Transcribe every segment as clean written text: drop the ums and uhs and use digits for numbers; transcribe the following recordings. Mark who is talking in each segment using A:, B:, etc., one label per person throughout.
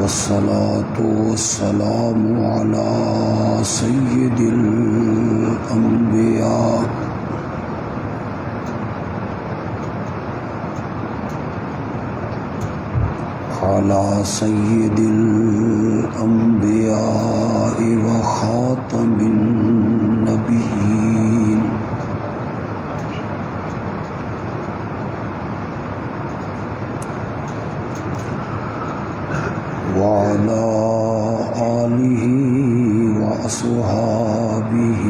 A: والصلاة والسلام على سيد الأنبياء على سيد الأنبياء وخاتم النبيين وعلى آله وأصحابه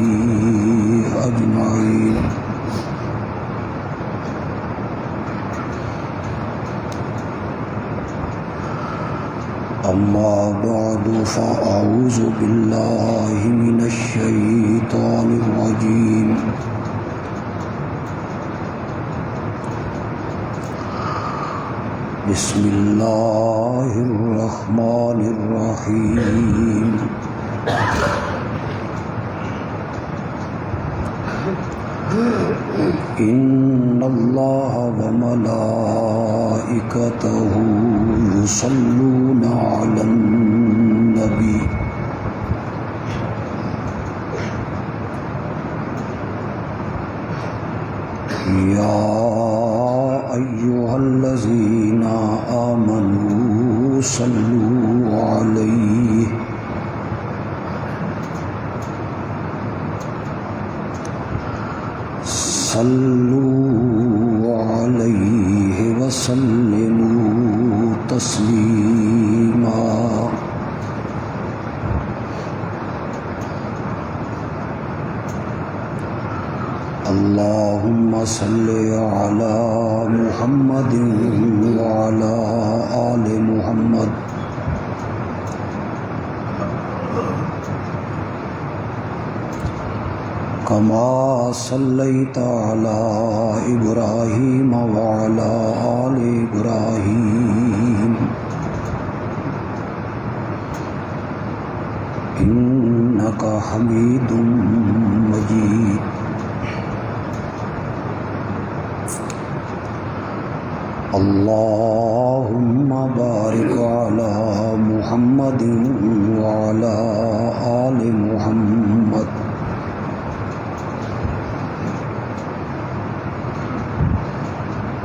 A: أجمعين. أما بعد فأعوذ بالله من الشيطان الرجيم. بسم الله الرحمن الرحيم. إن الله وملائكته يصلون على النبي يا أيها الذين آمنوا صلوا عليه وسلموا تسليما. اللهم صل على محمد وعلى آل محمد كما صليت على إبراهيم وعلى آل إبراهيم إنك حميد مجيد. اللهم بارك على محمد وعلى آل محمد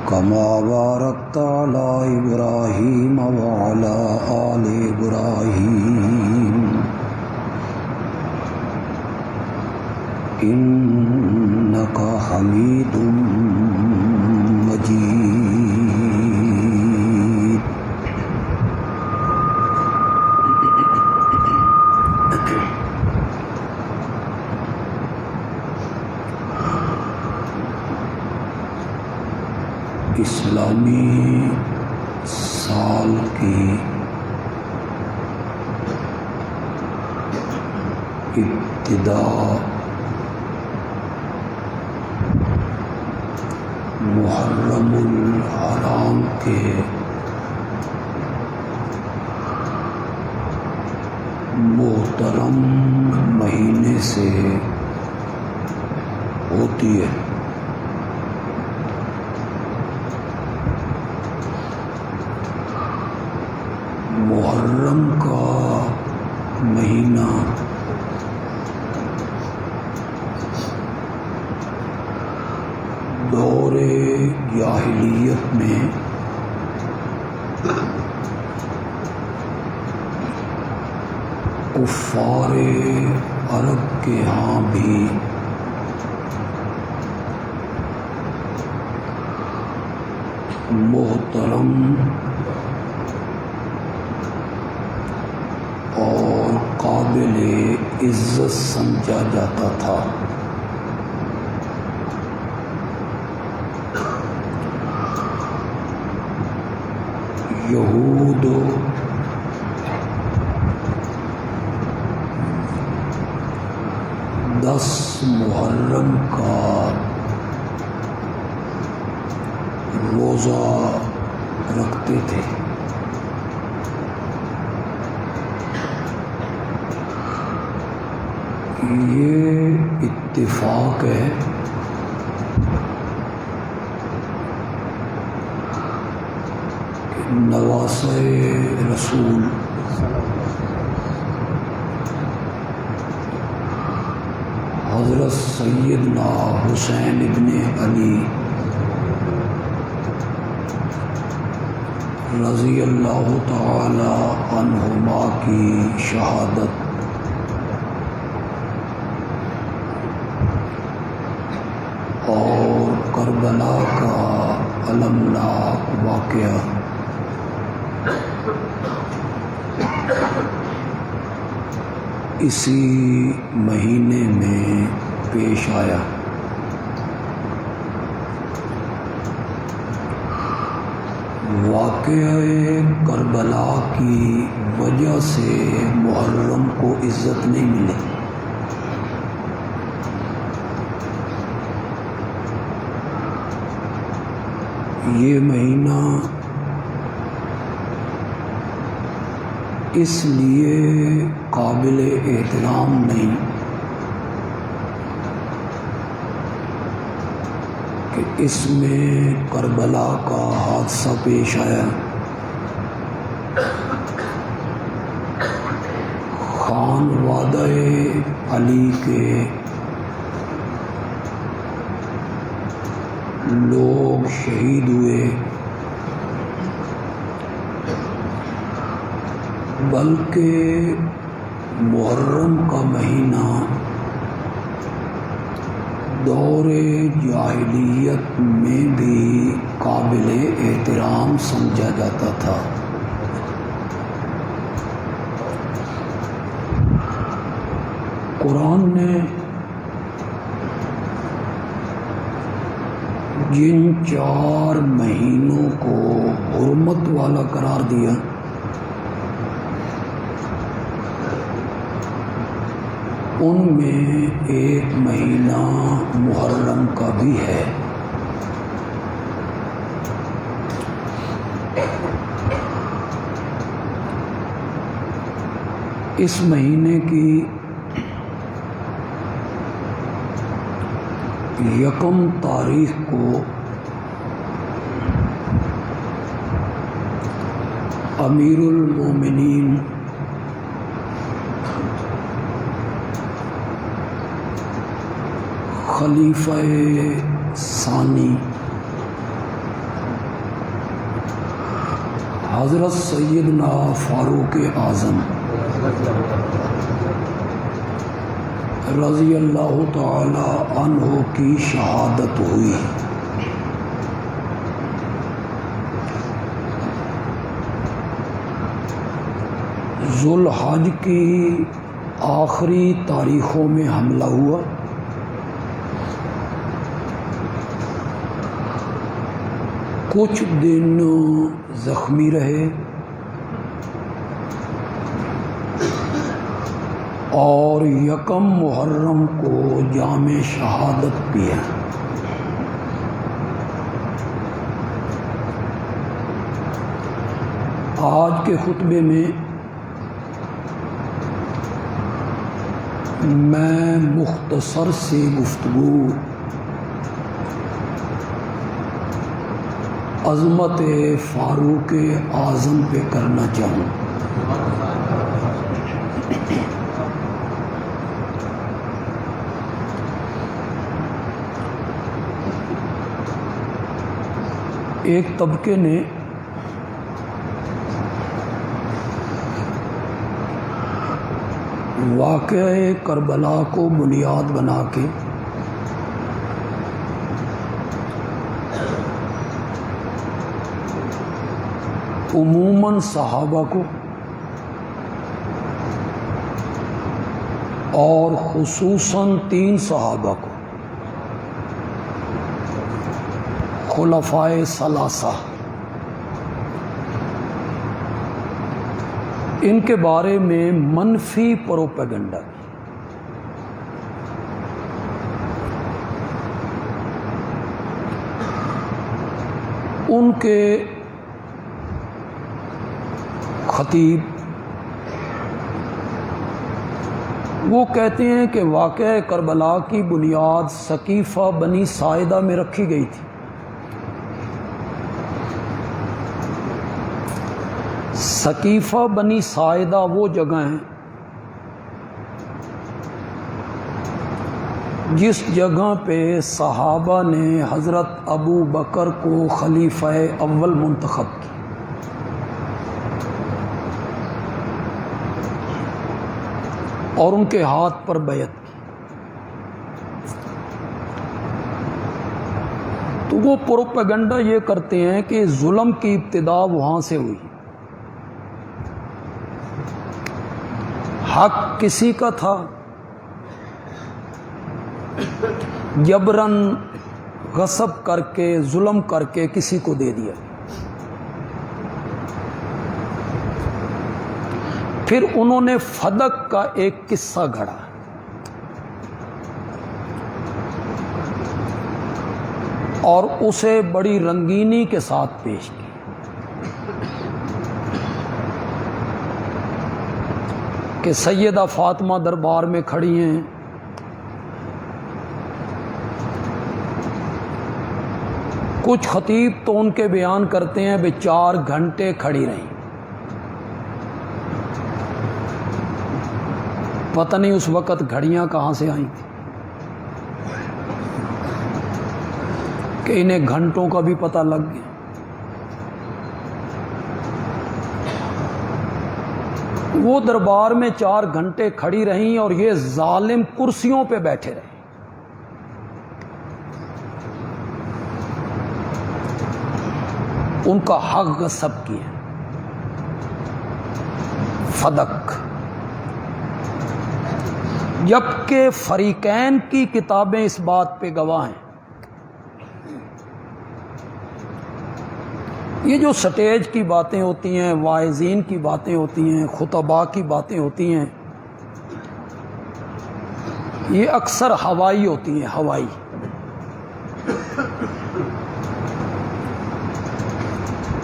A: كما باركت على إبراهيم وعلى آل إبراهيم إنك حميد مجيد. اسلامی سال کی ابتدا محرم الحرام کے محترم مہینے سے ہوتی ہے. محرم کا مہینہ دور جاہلیت میں کفار عرب کے ہاں بھی محترم اور قابل عزت سمجھا جاتا تھا. یہود 10 محرم کا روزہ رکھتے تھے. یہ اتفاق ہے کہ نواسۂ رسول حضرت سیدنا حسین ابن علی رضی اللہ تعالی عنہما کی شہادت اور کربلا کا المناک واقعہ اسی مہینے میں پیش آیا۔ واقعہ کربلا کی وجہ سے محرم کو عزت نہیں ملی۔ یہ مہینہ اس لیے قابل احترام نہیں کہ اس میں کربلا کا حادثہ پیش آیا۔ خانوادہ علی کے لوگ شہید ہوئے، بلکہ محرم کا مہینہ دور جاہلیت میں بھی قابل احترام سمجھا جاتا تھا۔ قرآن نے جن 4 مہینوں کو حرمت والا قرار دیا، ان میں ایک مہینہ محرم کا بھی ہے۔ اس مہینے کی 1 تاریخ کو امیر المومنین خلیفہ ثانی حضرت سیدنا فاروق اعظم رضی اللہ تعالی عنہ کی شہادت ہوئی۔ ذو الحج کی آخری تاریخوں میں حملہ ہوا۔ کچھ دن زخمی رہے اور 1 محرم کو جام شہادت پیا۔ آج کے خطبے میں میں مختصر سی گفتگو عظمت فاروق اعظم پہ کرنا چاہوں۔ ایک طبقے نے واقعہ کربلا کو بنیاد بنا کے عموماً صحابہ کو اور خصوصاً 3 صحابہ کو، خلفائے ثلاثہ، ان کے بارے میں منفی پروپیگنڈا کی۔ ان کے خطیب وہ کہتے ہیں کہ واقعہ کربلا کی بنیاد ثقیفہ بنی ساعدہ میں رکھی گئی تھی۔ ثقیفہ بنی ساعدہ وہ جگہ ہیں جس جگہ پہ صحابہ نے حضرت ابو بکر کو خلیفہ اول منتخب کی. اور ان کے ہاتھ پر بیعت کی. تو وہ پروپیگنڈا یہ کرتے ہیں کہ ظلم کی ابتدا وہاں سے ہوئی. حق کسی کا تھا، جبراً غصب کر کے ظلم کر کے کسی کو دے دیا. پھر انہوں نے فدق کا ایک قصہ گھڑا. اور اسے بڑی رنگینی کے ساتھ پیش کی. کہ سیدہ فاطمہ دربار میں کھڑی ہیں، کچھ خطیب تو ان کے بیان کرتے ہیں بے 4 گھنٹے کھڑی رہیں. پتہ نہیں اس وقت گھڑیاں کہاں سے آئیں تھیں کہ انہیں گھنٹوں کا بھی پتہ لگ گیا. وہ دربار میں 4 گھنٹے کھڑی رہیں اور یہ ظالم کرسیوں پہ بیٹھے رہے. ان کا حق غصب کیا. فدق. جبکہ فریقین کی کتابیں اس بات پہ گواہ ہیں. یہ جو سٹیج کی باتیں ہوتی ہیں، واعظین کی باتیں ہوتی ہیں، خطباء کی باتیں ہوتی ہیں، یہ اکثر ہوائی ہوتی ہیں. ہوائی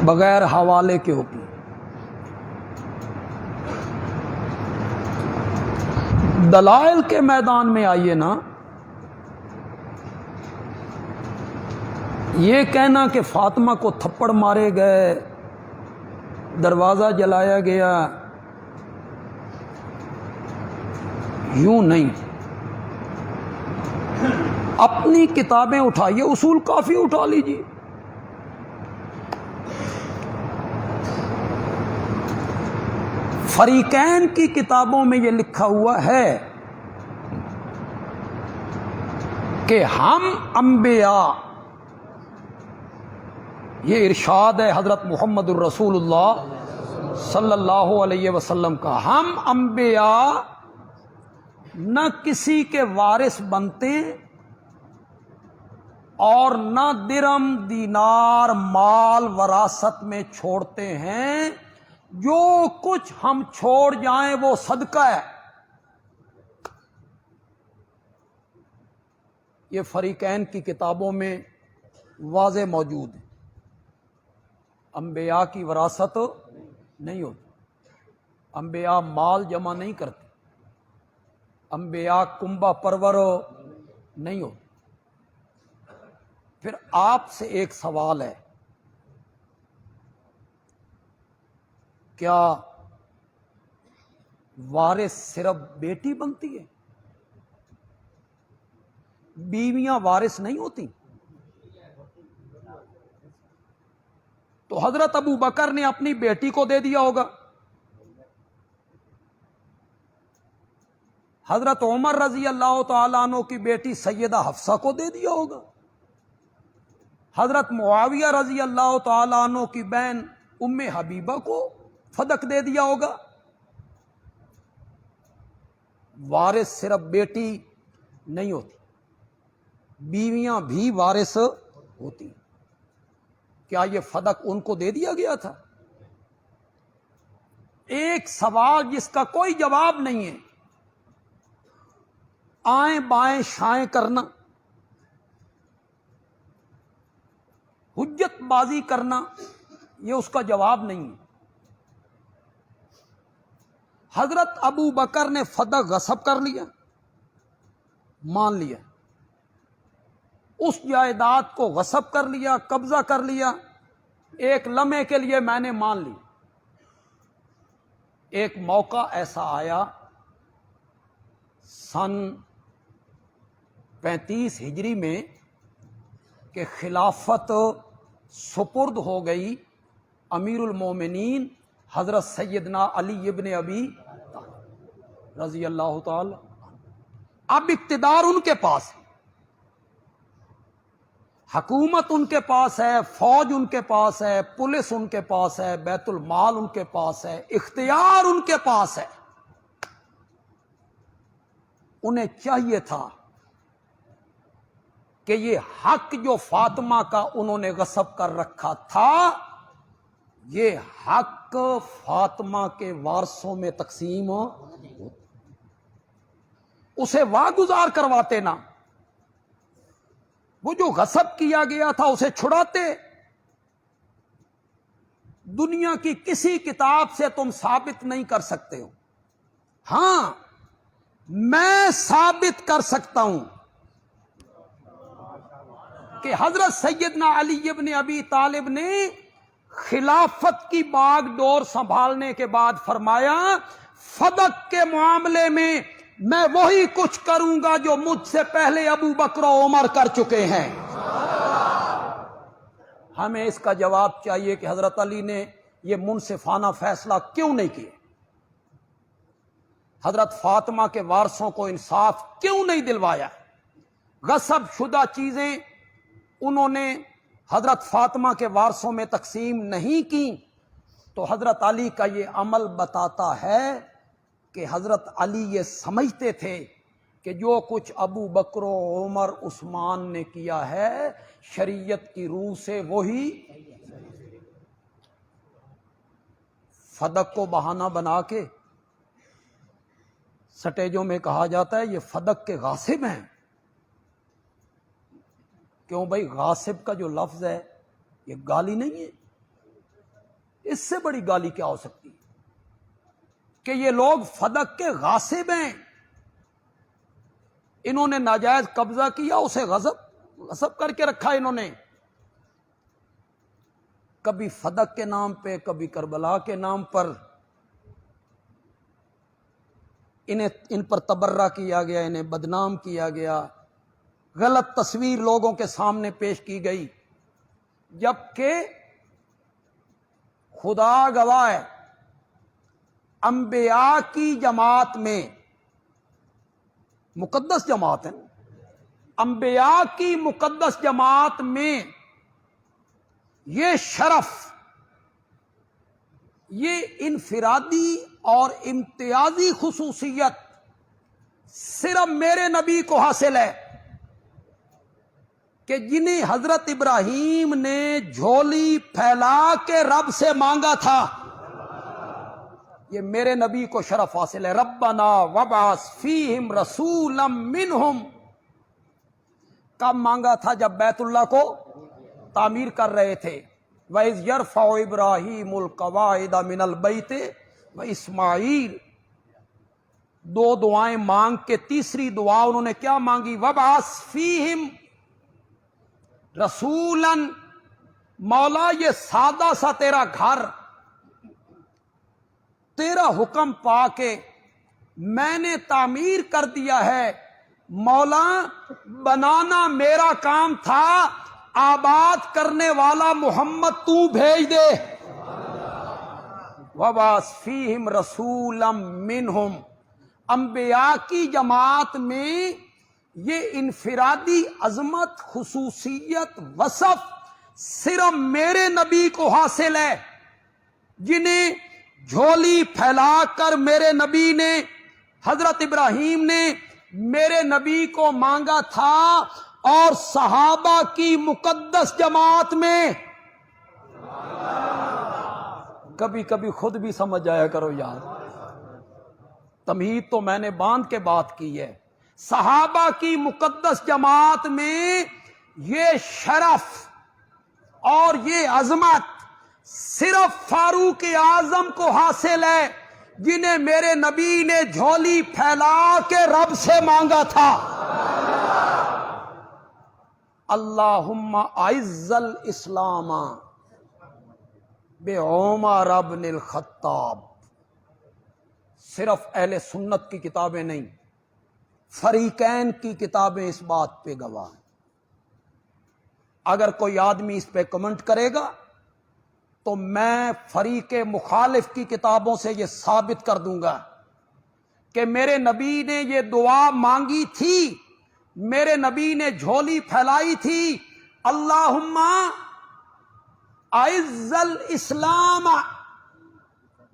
A: بغیر حوالے کے ہوتی ہیں. دلائل کے میدان میں آئیے نا. یہ کہنا کہ فاطمہ کو تھپڑ مارے گئے، دروازہ جلایا گیا، یوں نہیں. اپنی کتابیں اٹھائیے، اصول کافی اٹھا لیجیے. فریقین کی کتابوں میں یہ لکھا ہوا ہے کہ ہم انبیاء، یہ ارشاد ہے حضرت محمد الرسول اللہ صلی اللہ علیہ وسلم کا، ہم انبیاء نہ کسی کے وارث بنتے اور نہ درم دینار مال وراثت میں چھوڑتے ہیں. جو کچھ ہم چھوڑ جائیں وہ صدقہ ہے. یہ فریقین کی کتابوں میں واضح موجود ہے. انبیاء کی وراثت نہیں ہوتی. انبیاء مال جمع نہیں کرتے. انبیاء کنبہ پرور نہیں ہوتے. پھر آپ سے ایک سوال ہے، کیا وارث صرف بیٹی بنتی ہے؟ بیویاں وارث نہیں ہوتی؟ تو حضرت ابو بکر نے اپنی بیٹی کو دے دیا ہوگا، حضرت عمر رضی اللہ تعالیٰ عنہ کی بیٹی سیدہ حفصہ کو دے دیا ہوگا، حضرت معاویہ رضی اللہ تعالیٰ عنہ کی بہن ام حبیبہ کو فدق دے دیا ہوگا. وارث صرف بیٹی نہیں ہوتی، بیویاں بھی وارث ہوتی. کیا یہ فدق ان کو دے دیا گیا تھا؟ ایک سوال جس کا کوئی جواب نہیں ہے. آئیں بائیں شائیں کرنا، حجت بازی کرنا، یہ اس کا جواب نہیں ہے. حضرت ابو بکر نے فدق غصب کر لیا، مان لیا، اس جائیداد کو غصب کر لیا، قبضہ کر لیا. ایک لمحے کے لیے میں نے مان لی. ایک موقع ایسا آیا سن 35 ہجری میں کہ خلافت سپرد ہو گئی امیر المومنین حضرت سیدنا علی ابن ابی طالب رضی اللہ تعالی. اب اقتدار ان کے پاس ہے، حکومت ان کے پاس ہے، فوج ان کے پاس ہے، پولیس ان کے پاس ہے، بیت المال ان کے پاس ہے، اختیار ان کے پاس ہے. انہیں چاہیے تھا کہ یہ حق جو فاطمہ کا انہوں نے غصب کر رکھا تھا، یہ حق فاطمہ کے وارثوں میں تقسیم اسے واگزار کرواتے نا. وہ جو غصب کیا گیا تھا اسے چھڑاتے. دنیا کی کسی کتاب سے تم ثابت نہیں کر سکتے ہو. ہاں میں ثابت کر سکتا ہوں کہ حضرت سیدنا علی ابن ابی طالب نے خلافت کی باغ ڈور سنبھالنے کے بعد فرمایا فدق کے معاملے میں وہی کچھ کروں گا جو مجھ سے پہلے ابو بکر و عمر کر چکے ہیں. ہمیں اس کا جواب چاہیے کہ حضرت علی نے یہ منصفانہ فیصلہ کیوں نہیں کیا؟ حضرت فاطمہ کے وارثوں کو انصاف کیوں نہیں دلوایا؟ غصب شدہ چیزیں انہوں نے حضرت فاطمہ کے وارثوں میں تقسیم نہیں کی. تو حضرت علی کا یہ عمل بتاتا ہے کہ حضرت علی یہ سمجھتے تھے کہ جو کچھ ابو بکر و عمر عثمان نے کیا ہے شریعت کی روح سے وہی. فدق کو بہانہ بنا کے سٹیجوں میں کہا جاتا ہے یہ فدق کے غاصب ہیں. کیوں بھائی؟ غاصب کا جو لفظ ہے یہ گالی نہیں ہے. اس سے بڑی گالی کیا ہو سکتی ہے کہ یہ لوگ فدق کے غاصب ہیں. انہوں نے ناجائز قبضہ کیا، اسے غصب کر کے رکھا. انہوں نے کبھی فدق کے نام پہ، کبھی کربلا کے نام پر ان پر تبرہ کیا گیا، انہیں بدنام کیا گیا، غلط تصویر لوگوں کے سامنے پیش کی گئی. جبکہ خدا گواہ ہے انبیاء کی جماعت میں، مقدس جماعت ہے، انبیاء کی مقدس جماعت میں یہ شرف، یہ انفرادی اور امتیازی خصوصیت صرف میرے نبی کو حاصل ہے کہ جنہیں حضرت ابراہیم نے جھولی پھیلا کے رب سے مانگا تھا، یہ میرے نبی کو شرف حاصل ہے. ربنا وابعث فیہم رسولا منہم، کب مانگا تھا؟ جب بیت اللہ کو تعمیر کر رہے تھے. وَإِذْ يَرْفَعُ إِبْرَاهِيمُ الْقَوَاعِدَ مِنَ الْبَيْتِ وَإِسْمَاعِيلُ. دو دعائیں مانگ کے تیسری دعا انہوں نے کیا مانگی؟ وَابْعَثْ فِيهِمْ رَسُولًا. مولا یہ سادہ سا تیرا گھر تیرا حکم پا کے میں نے تعمیر کر دیا ہے، مولا بنانا میرا کام تھا، آباد کرنے والا محمد تو بھیج دے. وَبَعَثْ فِيهِمْ رَسُولًا مِّنْهُمْ. انبیاء کی جماعت میں یہ انفرادی عظمت، خصوصیت، وصف صرف میرے نبی کو حاصل ہے، جنہیں جھولی پھیلا کر میرے نبی نے، حضرت ابراہیم نے میرے نبی کو مانگا تھا. اور صحابہ کی مقدس جماعت میں کبھی کبھی خود بھی سمجھ جایا کرو یار، تمہید تو میں نے باندھ کے بات کی ہے. صحابہ کی مقدس جماعت میں یہ شرف اور یہ عظمت صرف فاروق اعظم کو حاصل ہے، جنہیں میرے نبی نے جھولی پھیلا کے رب سے مانگا تھا. اللہم اعز الاسلام بعمر بن الخطاب. صرف اہل سنت کی کتابیں نہیں، فریقین کی کتابیں اس بات پہ گواہ ہیں۔ اگر کوئی آدمی اس پہ کمنٹ کرے گا تو میں فریق مخالف کی کتابوں سے یہ ثابت کر دوں گا کہ میرے نبی نے یہ دعا مانگی تھی، میرے نبی نے جھولی پھیلائی تھی، اللہم اعز الاسلام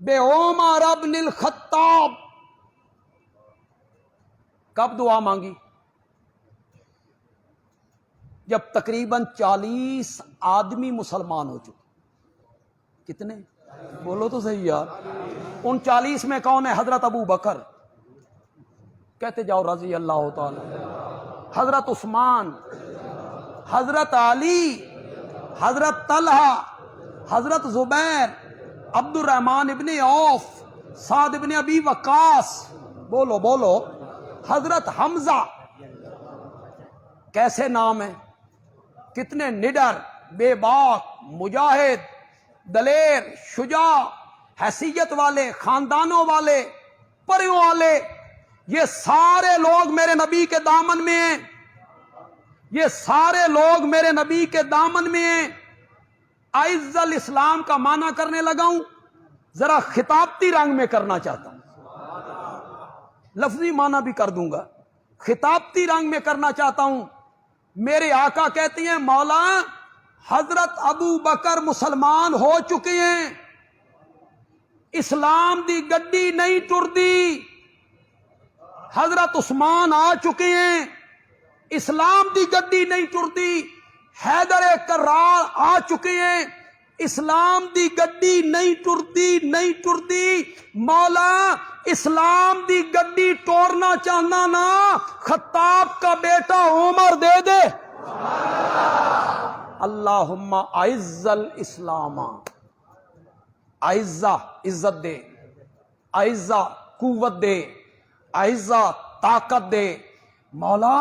A: بعمر بن الخطاب۔ کب دعا مانگی؟ جب تقریباً 40 آدمی مسلمان ہو چکے۔ کتنے؟ بولو تو صحیح یار۔ ان 40 میں کون ہے؟ حضرت ابو بکر، کہتے جاؤ رضی اللہ تعالی، حضرت عثمان، حضرت علی، حضرت طلحہ، حضرت زبیر، عبد الرحمن ابن عوف، سعد ابن ابی وقاص، بولو بولو، حضرت حمزہ۔ کیسے نام ہیں؟ کتنے نڈر، بے باک، مجاہد، دلیر، شجاع، حیثیت والے، خاندانوں والے، پریوں والے، یہ سارے لوگ میرے نبی کے دامن میں ہیں، یہ سارے لوگ میرے نبی کے دامن میں ہیں۔ اعز الاسلام کا معنی کرنے لگا ہوں، ذرا خطابتی رنگ میں کرنا چاہتا ہوں، لفظی معنی بھی کر دوں گا، خطابتی رنگ میں کرنا چاہتا ہوں۔ میرے آقا کہتے ہیں مولا حضرت ابو بکر مسلمان ہو چکے ہیں، اسلام دی گڈی نہیں ٹردی، حضرت عثمان آ چکے ہیں، اسلام دی گڈی نہیں ٹردی، حیدر کرار آ چکے ہیں، اسلام دی گڈی نہیں ٹردی، مولا اسلام دی گڈی ٹورنا چاہنا نا، خطاب کا بیٹا عمر دے دے۔ اللہم اعز الاسلام، اعزہ عزت دے، اعزہ قوت دے، اعزہ طاقت دے، مولا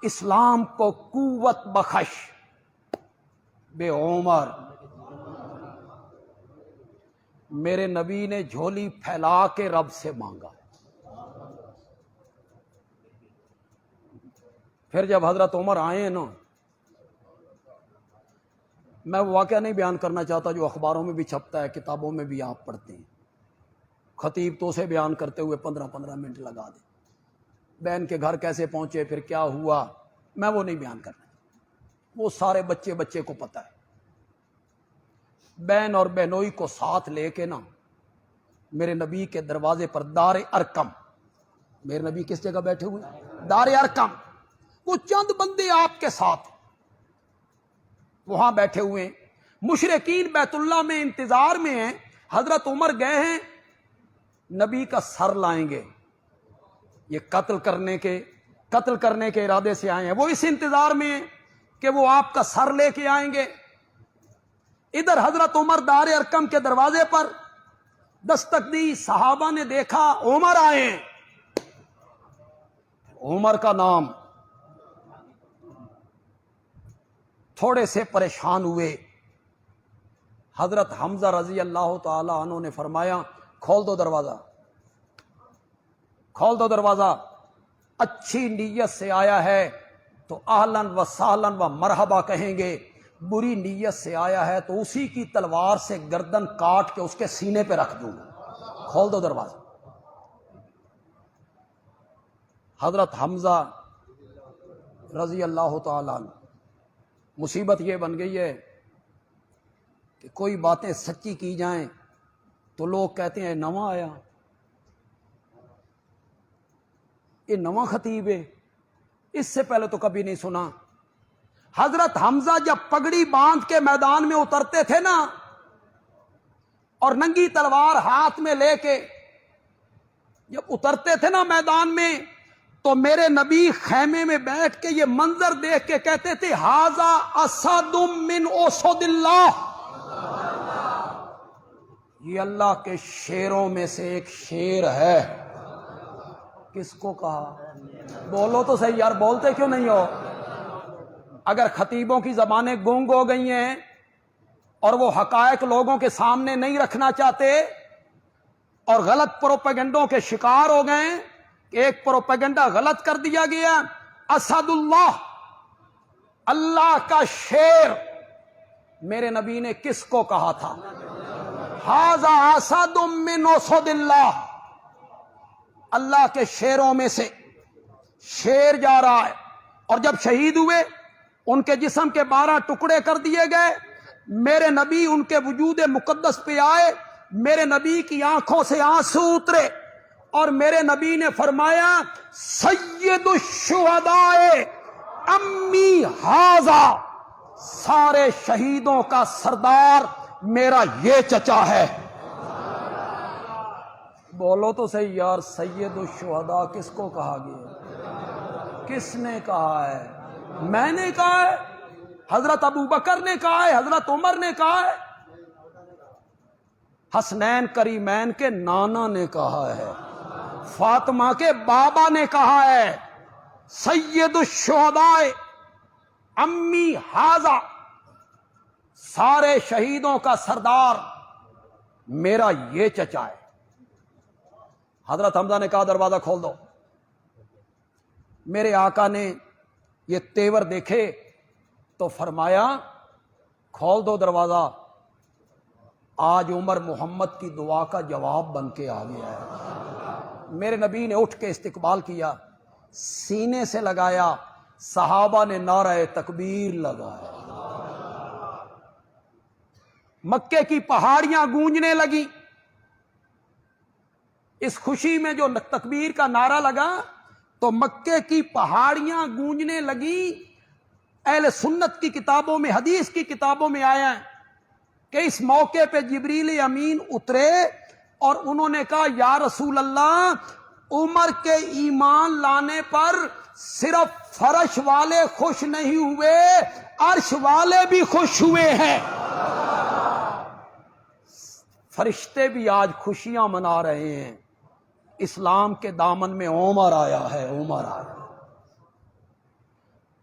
A: اسلام کو قوت بخش بے عمر۔ میرے نبی نے جھولی پھیلا کے رب سے مانگا۔ پھر جب حضرت عمر آئے نا، میں وہ واقعہ نہیں بیان کرنا چاہتا جو اخباروں میں بھی چھپتا ہے، کتابوں میں بھی آپ پڑھتے ہیں، خطیب تو اسے بیان کرتے ہوئے 15 منٹ لگا دے، بہن کے گھر کیسے پہنچے، پھر کیا ہوا، میں وہ نہیں بیان کرنا، وہ سارے بچے کو پتہ ہے۔ بہن اور بہنوئی کو ساتھ لے کے نا میرے نبی کے دروازے پر، دار ارقم، میرے نبی کس جگہ بیٹھے ہوئے؟ دار ارقم، وہ چند بندے آپ کے ساتھ وہاں بیٹھے ہوئے ہیں، مشرکین بیت اللہ میں انتظار میں ہیں، حضرت عمر گئے ہیں نبی کا سر لائیں گے، یہ قتل کرنے کے ارادے سے آئے ہیں، وہ اس انتظار میں ہیں کہ وہ آپ کا سر لے کے آئیں گے۔ ادھر حضرت عمر دار ارقم کے دروازے پر دستک دی، صحابہ نے دیکھا عمر آئے ہیں، عمر کا نام، تھوڑے سے پریشان ہوئے۔ حضرت حمزہ رضی اللہ تعالی عنہ نے فرمایا کھول دو دروازہ، کھول دو دروازہ، اچھی نیت سے آیا ہے تو اہلاً و سہلاً و مرحبا کہیں گے، بری نیت سے آیا ہے تو اسی کی تلوار سے گردن کاٹ کے اس کے سینے پہ رکھ دوں گا، کھول دو دروازہ۔ حضرت حمزہ رضی اللہ تعالی عنہ، مصیبت یہ بن گئی ہے کہ کوئی باتیں سچی کی جائیں تو لوگ کہتے ہیں نواں آیا، یہ نواں خطیب ہے، اس سے پہلے تو کبھی نہیں سنا۔ حضرت حمزہ جب پگڑی باندھ کے میدان میں اترتے تھے نا، اور ننگی تلوار ہاتھ میں لے کے جب اترتے تھے نا میدان میں، تو میرے نبی خیمے میں بیٹھ کے یہ منظر دیکھ کے کہتے تھے ھذا اسد من اسد اللہ، یہ اللہ کے شیروں میں سے ایک شیر ہے۔ کس کو کہا؟ بولو تو صحیح یار، بولتے کیوں نہیں ہو؟ اگر خطیبوں کی زبانیں گونگ ہو گئی ہیں اور وہ حقائق لوگوں کے سامنے نہیں رکھنا چاہتے اور غلط پروپیگنڈوں کے شکار ہو گئے ہیں. ایک پروپیگنڈا غلط کر دیا گیا. اسد اللہ، اللہ کا شیر، میرے نبی نے کس کو کہا تھا؟ ھذا اسد من اسد اللہ، اللہ کے شیروں میں سے شیر جا رہا ہے. اور جب شہید ہوئے ان کے جسم کے 12 ٹکڑے کر دیے گئے. میرے نبی ان کے وجود مقدس پہ آئے، میرے نبی کی آنکھوں سے آنسو اترے اور میرے نبی نے فرمایا سید الشہداء امی ھذا، سارے شہیدوں کا سردار میرا یہ چچا ہے. بولو تو صحیح یار، سید الشہداء کس کو کہا گیا؟ کس نے کہا ہے؟ میں نے کہا ہے؟ حضرت ابو بکر نے کہا ہے؟ حضرت عمر نے کہا ہے؟ حسنین کریمین کے نانا نے کہا ہے، فاطمہ کے بابا نے کہا ہے سید الشہداء امی ھذا، سارے شہیدوں کا سردار میرا یہ چچا ہے. حضرت حمزہ نے کہا دروازہ کھول دو. میرے آقا نے یہ تیور دیکھے تو فرمایا کھول دو دروازہ، آج عمر محمد کی دعا کا جواب بن کے آ گیا ہے. میرے نبی نے اٹھ کے استقبال کیا، سینے سے لگایا، صحابہ نے نعرہ تکبیر لگایا، مکے کی پہاڑیاں گونجنے لگی. اس خوشی میں جو تکبیر کا نعرہ لگا تو مکے کی پہاڑیاں گونجنے لگی. اہل سنت کی کتابوں میں، حدیث کی کتابوں میں آیا ہے کہ اس موقع پہ جبریل امین اترے اور انہوں نے کہا یا رسول اللہ، عمر کے ایمان لانے پر صرف فرش والے خوش نہیں ہوئے، عرش والے بھی خوش ہوئے ہیں. فرشتے بھی آج خوشیاں منا رہے ہیں. اسلام کے دامن میں عمر آیا ہے، عمر آیا.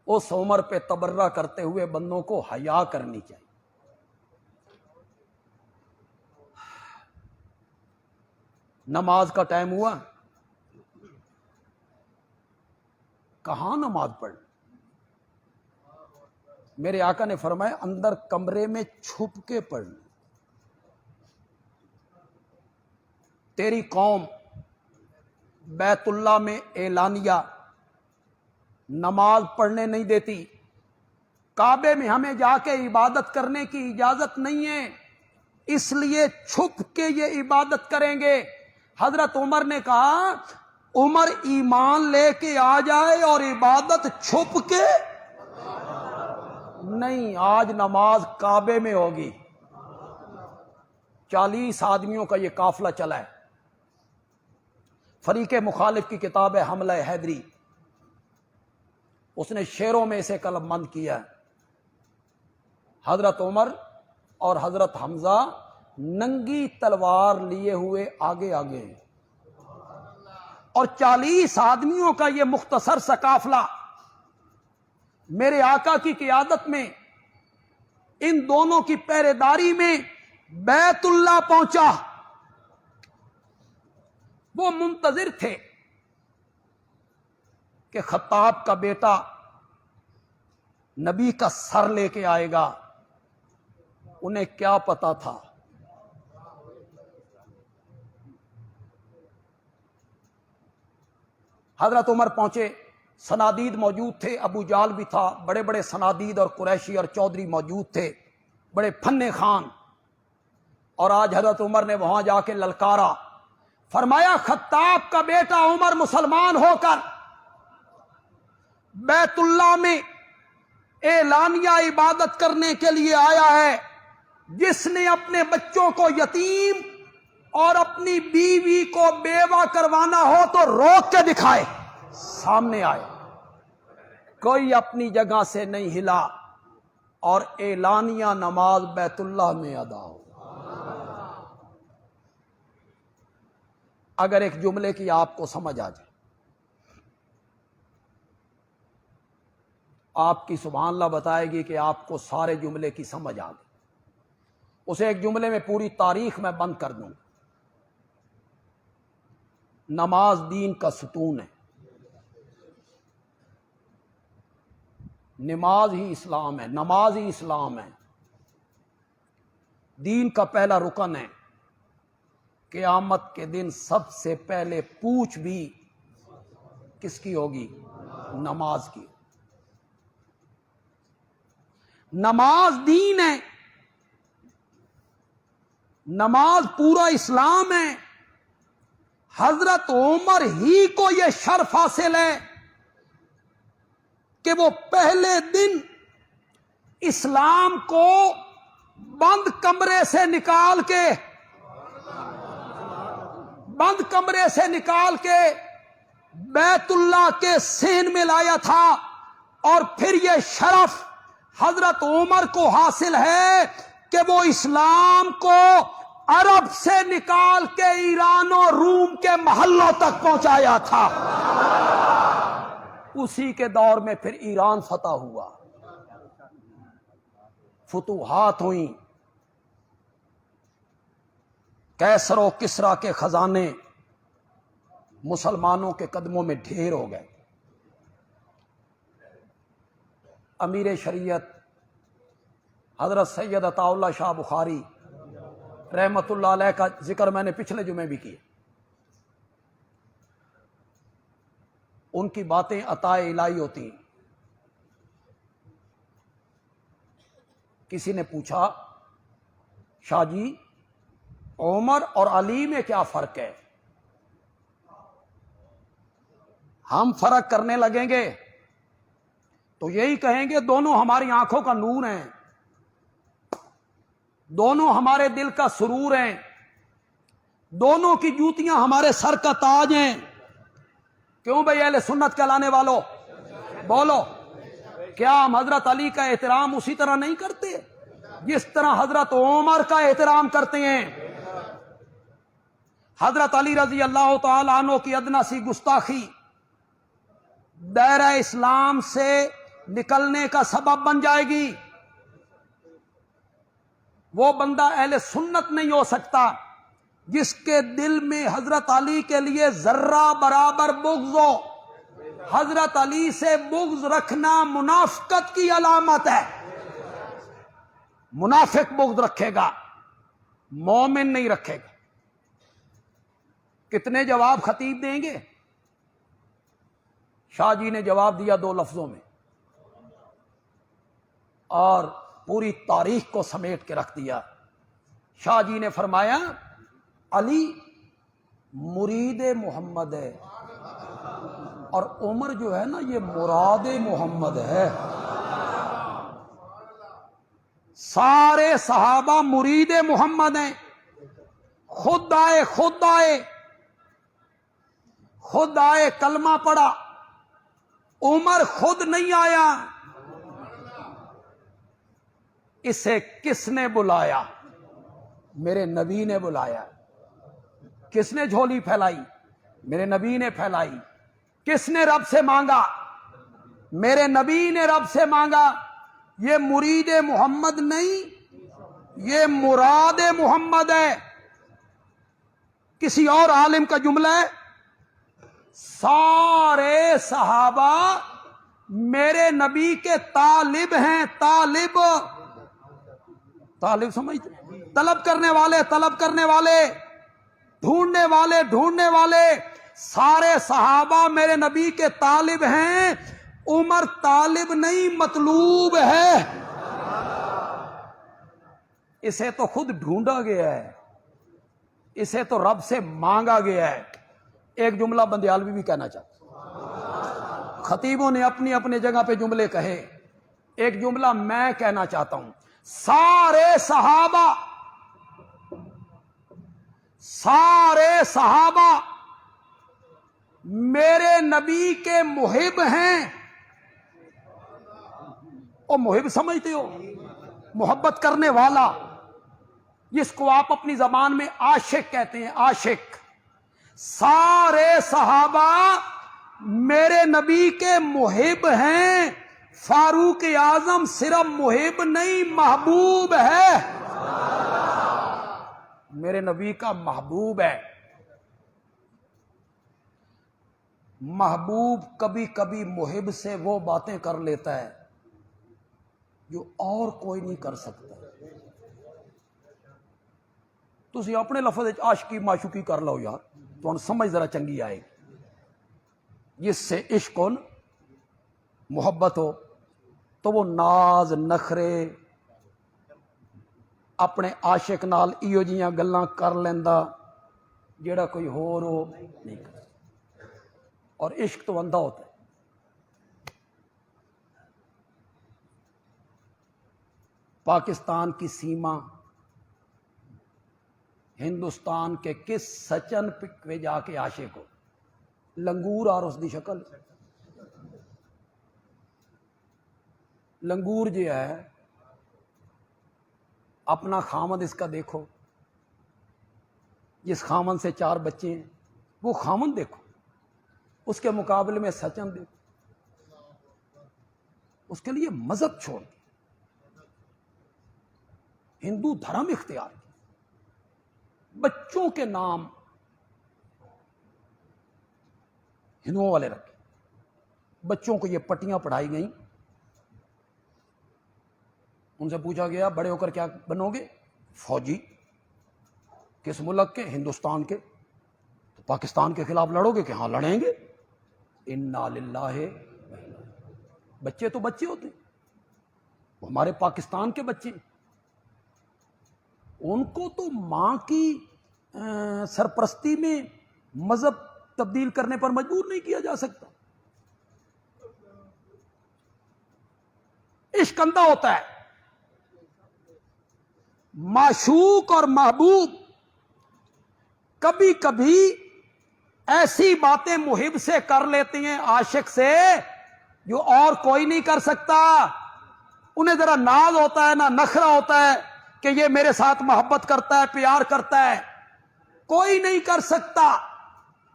A: اس عمر پہ تبرہ کرتے ہوئے بندوں کو حیا کرنی چاہیے. نماز کا ٹائم ہوا، کہاں نماز پڑھ؟ میرے آقا نے فرمایا اندر کمرے میں چھپ کے پڑھ. تیری قوم بیت اللہ میں اعلانیہ نماز پڑھنے نہیں دیتی، کعبے میں ہمیں جا کے عبادت کرنے کی اجازت نہیں ہے، اس لیے چھپ کے یہ عبادت کریں گے. حضرت عمر نے کہا عمر ایمان لے کے آ جائے اور عبادت چھپ کے نہیں، آج نماز کعبے میں ہوگی. 40 آدمیوں کا یہ قافلہ چلا ہے. فریق مخالف کی کتاب ہے حملہ حیدری، اس نے شیروں میں اسے قلم بند کیا ہے. حضرت عمر اور حضرت حمزہ ننگی تلوار لیے ہوئے آگے آگے، اور 40 آدمیوں کا یہ مختصر سا قافلہ میرے آقا کی قیادت میں ان دونوں کی پہرے داری میں بیت اللہ پہنچا. وہ منتظر تھے کہ خطاب کا بیٹا نبی کا سر لے کے آئے گا. انہیں کیا پتا تھا حضرت عمر پہنچے، صنادید موجود تھے، ابو جال بھی تھا، بڑے بڑے صنادید اور قریشی اور چودھری موجود تھے، بڑے فن خان. اور آج حضرت عمر نے وہاں جا کے للکارا، فرمایا خطاب کا بیٹا عمر مسلمان ہو کر بیت اللہ میں اعلانیہ عبادت کرنے کے لیے آیا ہے. جس نے اپنے بچوں کو یتیم اور اپنی بیوی کو بیوہ کروانا ہو تو روک کے دکھائے، سامنے آئے. کوئی اپنی جگہ سے نہیں ہلا اور اعلانیہ نماز بیت اللہ میں ادا ہو. اگر ایک جملے کی آپ کو سمجھ آ جائے، آپ کی سبحان اللہ بتائے گی کہ آپ کو سارے جملے کی سمجھ آ گئی. اسے ایک جملے میں پوری تاریخ میں بند کر دوں. نماز دین کا ستون ہے، نماز ہی اسلام ہے، نماز ہی اسلام ہے، دین کا پہلا رکن ہے۔ قیامت کے دن سب سے پہلے پوچھ بھی کس کی ہوگی؟ نماز کی۔ نماز دین ہے، نماز پورا اسلام ہے۔ حضرت عمر ہی کو یہ شرف حاصل ہے کہ وہ پہلے دن اسلام کو بند کمرے سے نکال کے بیت اللہ کے صحن میں لایا تھا، اور پھر یہ شرف حضرت عمر کو حاصل ہے کہ وہ اسلام کو عرب سے نکال کے ایران و روم کے محلوں تک پہنچایا تھا۔ اسی کے دور میں پھر ایران فتح ہوا، فتوحات ہوئیں، کیسر و کسریٰ کے خزانے مسلمانوں کے قدموں میں ڈھیر ہو گئے۔ امیر شریعت حضرت سید عطا اللہ شاہ بخاری رحمت اللہ علیہ کا ذکر میں نے پچھلے جمعے بھی کیا۔ ان کی باتیں عطا الہی ہوتی ہیں۔ کسی نے پوچھا شاہ جی عمر اور علی میں کیا فرق ہے؟ ہم فرق کرنے لگیں گے تو یہی کہیں گے دونوں ہماری آنکھوں کا نور ہیں، دونوں ہمارے دل کا سرور ہیں، دونوں کی جوتیاں ہمارے سر کا تاج ہیں۔ کیوں بھئی اہل سنت کہلانے والوں بولو، کیا ہم حضرت علی کا احترام اسی طرح نہیں کرتے جس طرح حضرت عمر کا احترام کرتے ہیں؟ حضرت علی رضی اللہ تعالی عنہ کی ادنا سی گستاخی دائرہ اسلام سے نکلنے کا سبب بن جائے گی۔ وہ بندہ اہل سنت نہیں ہو سکتا جس کے دل میں حضرت علی کے لیے ذرہ برابر بغض ہو۔ حضرت علی سے بغض رکھنا منافقت کی علامت ہے۔ منافق بغض رکھے گا، مومن نہیں رکھے گا۔ کتنے جواب خطیب دیں گے؟ شاہ جی نے جواب دیا 2 لفظوں میں، اور پوری تاریخ کو سمیٹ کے رکھ دیا۔ شاہ جی نے فرمایا علی مرید محمد ہے، اور عمر جو ہے نا یہ مراد محمد ہے۔ سارے صحابہ مرید محمد ہیں، خود آئے کلمہ پڑھا، عمر خود نہیں آیا۔ اسے کس نے بلایا؟ میرے نبی نے بلایا۔ کس نے جھولی پھیلائی؟ میرے نبی نے پھیلائی۔ کس نے رب سے مانگا؟ میرے نبی نے رب سے مانگا۔ یہ مرید محمد نہیں، یہ مراد محمد ہے۔ کسی اور عالم کا جملہ ہے، سارے صحابہ میرے نبی کے طالب ہیں۔ طالب سمجھتے؟ طلب کرنے والے، ڈھونڈنے والے۔ سارے صحابہ میرے نبی کے طالب ہیں۔ عمر طالب نہیں، مطلوب ہے۔ اسے تو خود ڈھونڈا گیا ہے، اسے تو رب سے مانگا گیا ہے۔ ایک جملہ بندیالوی بھی کہنا چاہتا، خطیبوں نے اپنی اپنی جگہ پہ جملے کہے، ایک جملہ میں کہنا چاہتا ہوں۔ سارے صحابہ میرے نبی کے محب ہیں۔ او محب سمجھتے ہو؟ محبت کرنے والا، جس کو آپ اپنی زبان میں عاشق کہتے ہیں، عاشق۔ سارے صحابہ میرے نبی کے محب ہیں۔ فاروق اعظم صرف محب نہیں، محبوب ہے، میرے نبی کا محبوب ہے۔ محبوب کبھی کبھی محب سے وہ باتیں کر لیتا ہے جو اور کوئی نہیں کر سکتا. تسی اپنے لفظ وچ عاشقی معشوقی کر لو یار، تو سمجھ ذرا چنگی آئے گی. جس سے عشق ہو نا، محبت ہو، تو وہ ناز نخرے اپنے عاشق نال ایو جیاں گلاں کر لیندا جیڑا کوئی ہور ہو نہیں کر سکتا. اور عشق تو اندھا ہوتا ہے. پاکستان کی سیما ہندوستان کے کس سچن پہ جا کے عاشق ہو؟ لنگور اور اس دی شکل. لنگور جو ہے اپنا خامد اس کا دیکھو، جس خامن سے 4 بچے ہیں وہ خامن دیکھو، اس کے مقابلے میں سچن دیکھو. اس کے لیے مذہب چھوڑ دیں، ہندو دھرم اختیار کیا، بچوں کے نام ہندوؤں والے رکھے. بچوں کو یہ پٹیاں پڑھائی گئیں. ان سے پوچھا گیا بڑے ہو کر کیا بنو گے؟ فوجی. کس ملک کے؟ ہندوستان کے. تو پاکستان کے خلاف لڑو گے؟ کہ ہاں لڑیں گے. انا للہ. بچے تو بچے ہوتے، وہ ہمارے پاکستان کے بچے، ان کو تو ماں کی سرپرستی میں مذہب تبدیل کرنے پر مجبور نہیں کیا جا سکتا. عشق اندھا ہوتا ہے. معشوق اور محبوب کبھی کبھی ایسی باتیں محب سے کر لیتی ہیں عاشق سے جو اور کوئی نہیں کر سکتا. انہیں ذرا ناز ہوتا ہے، نہ نخرہ ہوتا ہے کہ یہ میرے ساتھ محبت کرتا ہے، پیار کرتا ہے. کوئی نہیں کر سکتا،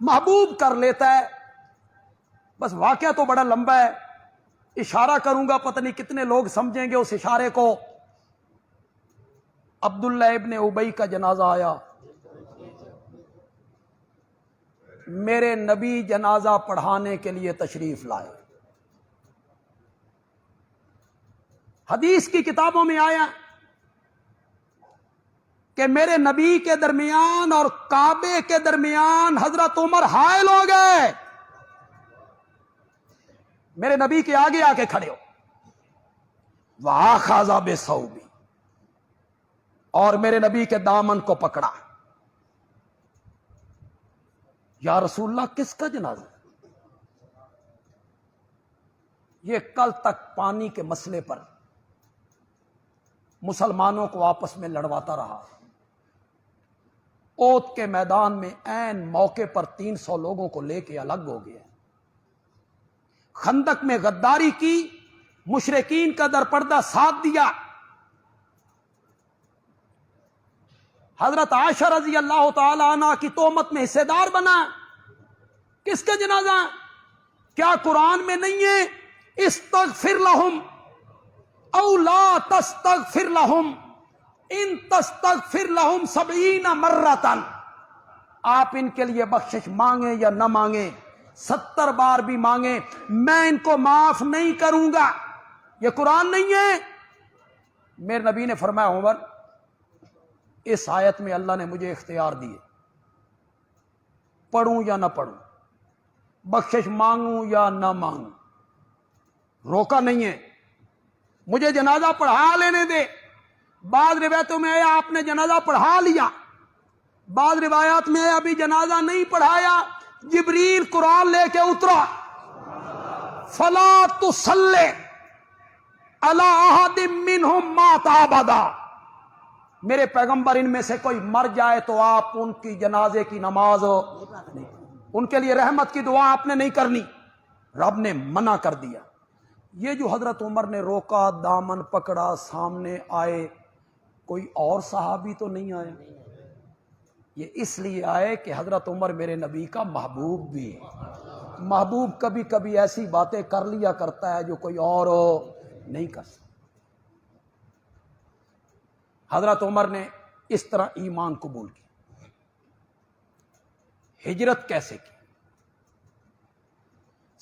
A: محبوب کر لیتا ہے. بس واقعہ تو بڑا لمبا ہے، اشارہ کروں گا، پتہ نہیں کتنے لوگ سمجھیں گے اس اشارے کو. عبداللہ ابن ابی کا جنازہ آیا، میرے نبی جنازہ پڑھانے کے لیے تشریف لائے. حدیث کی کتابوں میں آیا کہ میرے نبی کے درمیان اور کعبے کے درمیان حضرت عمر حائل ہو گئے. میرے نبی کے آگے آ کے کھڑے ہو، وَآخَذَ بِثَوْبِهِ، اور میرے نبی کے دامن کو پکڑا. یا رسول اللہ کس کا جنازہ؟ یہ کل تک پانی کے مسئلے پر مسلمانوں کو آپس میں لڑواتا رہا. اوت کے میدان میں عین موقع پر 300 لوگوں کو لے کے الگ ہو گیا. خندق میں غداری کی، مشرکین کا درپردہ ساتھ دیا. حضرت عائشہ رضی اللہ تعالی عنہ کی تہمت میں حصے دار بنا. کس کا جنازہ؟ کیا قرآن میں نہیں ہے استغفر لہم او لا تستغفر لہم ان تستغفر لہم 70 مرتن؟ آپ ان کے لیے بخشش مانگیں یا نہ مانگیں، 70 بار بھی مانگیں، میں ان کو معاف نہیں کروں گا. یہ قرآن نہیں ہے. میرے نبی نے فرمایا عمر، اس آیت میں اللہ نے مجھے اختیار دیے، پڑھوں یا نہ پڑھوں، بخشش مانگوں یا نہ مانگوں. روکا نہیں ہے، مجھے جنازہ پڑھا لینے دے. بعض روایتوں میں آیا آپ نے جنازہ پڑھا لیا، بعض روایات میں آیا ابھی جنازہ نہیں پڑھایا. جبریل قرآن لے کے اترا، فلا تصلی علی احد منہم مات ابدا. میرے پیغمبر ان میں سے کوئی مر جائے تو آپ ان کی جنازے کی نماز نہیں، ان کے لیے رحمت کی دعا آپ نے نہیں کرنی. رب نے منع کر دیا. یہ جو حضرت عمر نے روکا، دامن پکڑا، سامنے آئے، کوئی اور صحابی تو نہیں آئے. یہ اس لیے آئے کہ حضرت عمر میرے نبی کا محبوب بھی ہے. محبوب کبھی کبھی ایسی باتیں کر لیا کرتا ہے جو کوئی اور نہیں کر سکتا. حضرت عمر نے اس طرح ایمان قبول کیا. ہجرت کیسے کی؟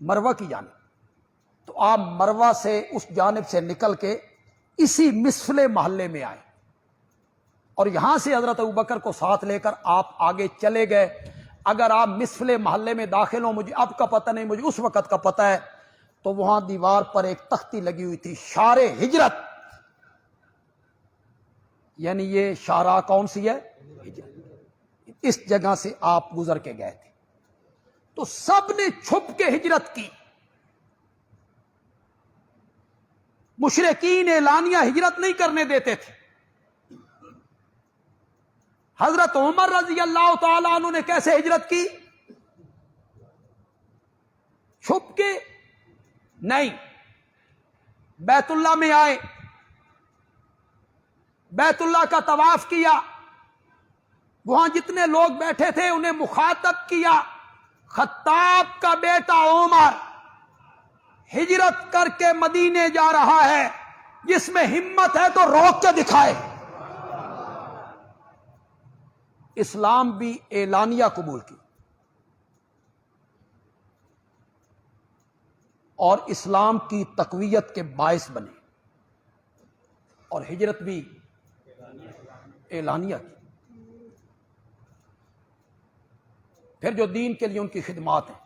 A: مروہ کی جانب. تو آپ مروہ سے اس جانب سے نکل کے اسی مسفلے محلے میں آئے اور یہاں سے حضرت ابوبکر کو ساتھ لے کر آپ آگے چلے گئے. اگر آپ مسفلے محلے میں داخل ہوں، مجھے اب کا پتہ نہیں، مجھے اس وقت کا پتہ ہے، تو وہاں دیوار پر ایک تختی لگی ہوئی تھی، شار ہجرت. یعنی یہ شارع کون سی ہے؟ ہجرت. اس جگہ سے آپ گزر کے گئے تھے. تو سب نے چھپ کے ہجرت کی. مشرکین اعلانیہ ہجرت نہیں کرنے دیتے تھے. حضرت عمر رضی اللہ تعالیٰ عنہ نے کیسے ہجرت کی؟ چھپ کے نہیں، بیت اللہ میں آئے، بیت اللہ کا طواف کیا، وہاں جتنے لوگ بیٹھے تھے انہیں مخاطب کیا، خطاب کا بیٹا عمر ہجرت کر کے مدینے جا رہا ہے، جس میں ہمت ہے تو روک کے دکھائے. اسلام بھی اعلانیہ قبول کی اور اسلام کی تقویت کے باعث بنے، اور ہجرت بھی اعلانیہ کی. پھر جو دین کے لیے ان کی خدمات ہیں،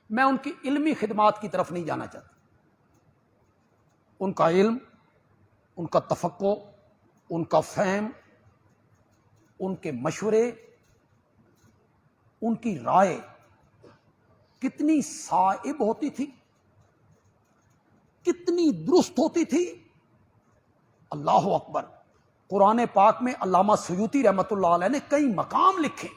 A: میں ان کی علمی خدمات کی طرف نہیں جانا چاہتا. ان کا علم، ان کا تفقہ، ان کا فہم، ان کے مشورے، ان کی رائے کتنی صائب ہوتی تھی، کتنی درست ہوتی تھی. اللہ اکبر. قرآن پاک میں علامہ سیوطی رحمۃ اللہ علیہ نے کئی مقام لکھے.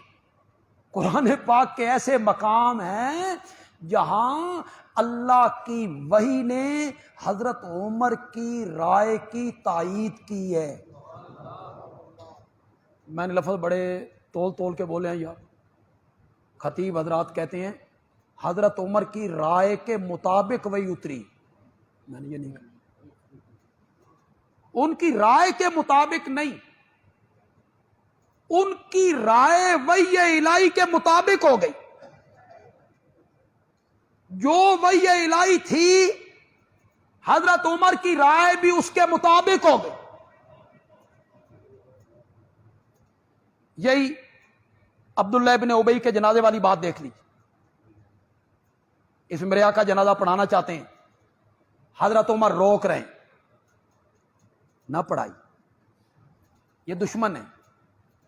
A: قرآن پاک کے ایسے مقام ہیں جہاں اللہ کی وحی نے حضرت عمر کی رائے کی تائید کی ہے. میں نے لفظ بڑے تول کے بولے ہیں یار. خطیب حضرات کہتے ہیں حضرت عمر کی رائے کے مطابق وہی اتری. میں نے یہ نہیں کہا، ان کی رائے کے مطابق نہیں، ان کی رائے وحی الہی کے مطابق ہو گئی. جو وحی الہی تھی حضرت عمر کی رائے بھی اس کے مطابق ہو گئی. یہی عبداللہ ابن ابی کے جنازے والی بات دیکھ لی. اس میں میرے آقا جنازہ پڑھانا چاہتے ہیں، حضرت عمر روک رہے ہیں، نہ پڑھائی، یہ دشمن ہے.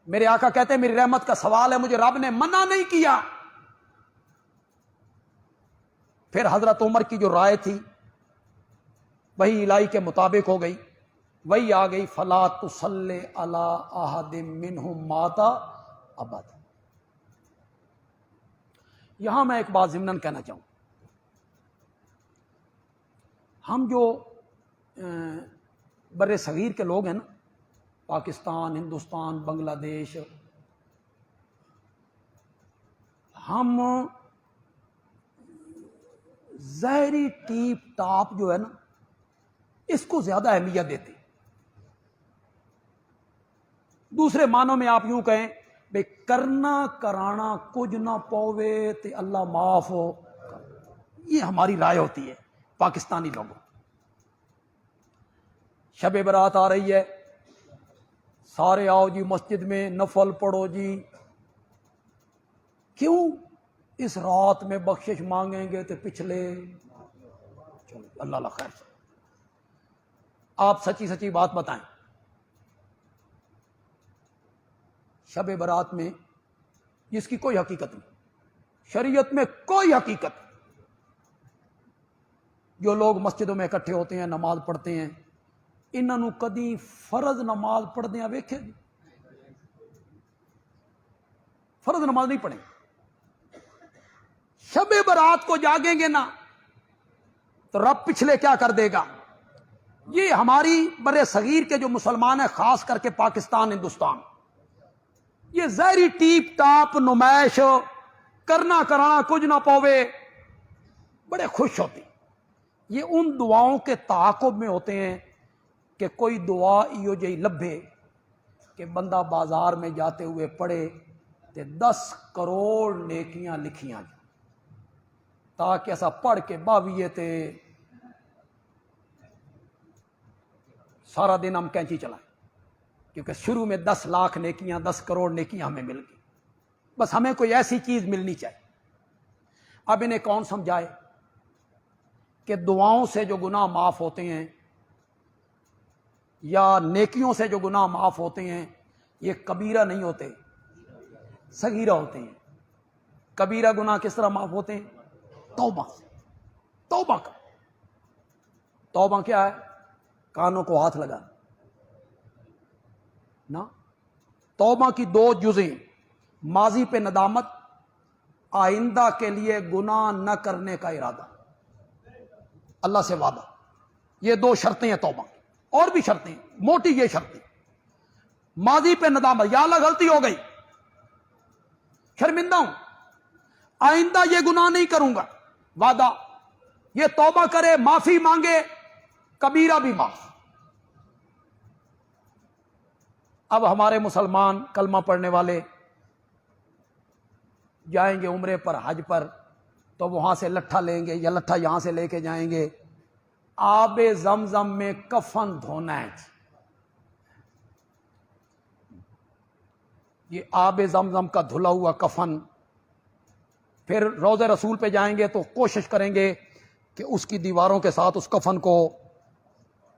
A: میرے آقا کہتے ہیں میری رحمت کا سوال ہے، مجھے رب نے منع نہیں کیا. پھر حضرت عمر کی جو رائے تھی وہی الہی کے مطابق ہو گئی. وہی آ گئی فلا تصلی علی احد منہم مات ابدا. یہاں میں ایک بات ضمناً کہنا چاہوں، ہم جو بر صغیر کے لوگ ہیں نا، پاکستان، ہندوستان، بنگلہ دیش، ہم ظاہری ٹیپ ٹاپ جو ہے نا اس کو زیادہ اہمیت دیتے. دوسرے معنوں میں آپ یوں کہیں بے کرنا کرانا کچھ نہ پوے تے اللہ معاف ہو، یہ ہماری رائے ہوتی ہے پاکستانی لوگوں. شب برات آ رہی ہے، سارے آؤ جی مسجد میں نفل پڑھو جی. کیوں؟ اس رات میں بخشش مانگیں گے تو پچھلے اللہ اللہ خیر. آپ سچی سچی بات بتائیں، شب برات میں جس کی کوئی حقیقت نہیں، شریعت میں کوئی حقیقت نہیں. جو لوگ مسجدوں میں اکٹھے ہوتے ہیں، نماز پڑھتے ہیں، انہوں کدی فرض نماز پڑھدیا ویکھے؟ فرض نماز نہیں پڑھیں. شب برات کو جاگیں گے نا تو رب پچھلے کیا کر دے گا. یہ ہماری بر صغیر کے جو مسلمان ہیں، خاص کر کے پاکستان، ہندوستان، یہ ظاہری ٹیپ ٹاپ نمائش، کرنا کرانا کچھ نہ پوے، بڑے خوش ہوتے. یہ ان دعاؤں کے تعاقب میں ہوتے ہیں کہ کوئی دعا ایو جئی لبھے کہ بندہ بازار میں جاتے ہوئے پڑھے تے 10 کروڑ نیکیاں لکھیاں جائیں. تاکہ ایسا پڑھ کے باویے تے سارا دن ہم کینچی چلائیں، کیونکہ شروع میں 10 لاکھ نیکیاں 10 کروڑ نیکیاں ہمیں مل گئی، بس ہمیں کوئی ایسی چیز ملنی چاہیے۔ اب انہیں کون سمجھائے کہ دعاؤں سے جو گناہ معاف ہوتے ہیں یا نیکیوں سے جو گناہ معاف ہوتے ہیں یہ کبیرہ نہیں ہوتے، صغیرہ ہوتے ہیں۔ کبیرہ گناہ کس طرح معاف ہوتے ہیں؟ توبہ سے۔ توبہ کا توبہ کیا ہے؟ کانوں کو ہاتھ لگا نا۔ توبہ کی 2 جزیں، ماضی پہ ندامت، آئندہ کے لیے گناہ نہ کرنے کا ارادہ، اللہ سے وعدہ۔ یہ 2 شرطیں ہیں توبہ کی، اور بھی شرطیں، موٹی یہ شرطیں۔ ماضی پہ ندامت، یا اللہ غلطی ہو گئی، شرمندہ ہوں، آئندہ یہ گناہ نہیں کروں گا، وعدہ۔ یہ توبہ کرے، معافی مانگے، کبیرہ بھی معاف۔ اب ہمارے مسلمان کلمہ پڑھنے والے جائیں گے عمرے پر، حج پر، تو وہاں سے لٹھا لیں گے یا لٹھا یہاں سے لے کے جائیں گے، آب زمزم میں کفن دھونا ہے۔ یہ آب زمزم کا دھلا ہوا کفن، پھر روضہ رسول پہ جائیں گے تو کوشش کریں گے کہ اس کی دیواروں کے ساتھ اس کفن کو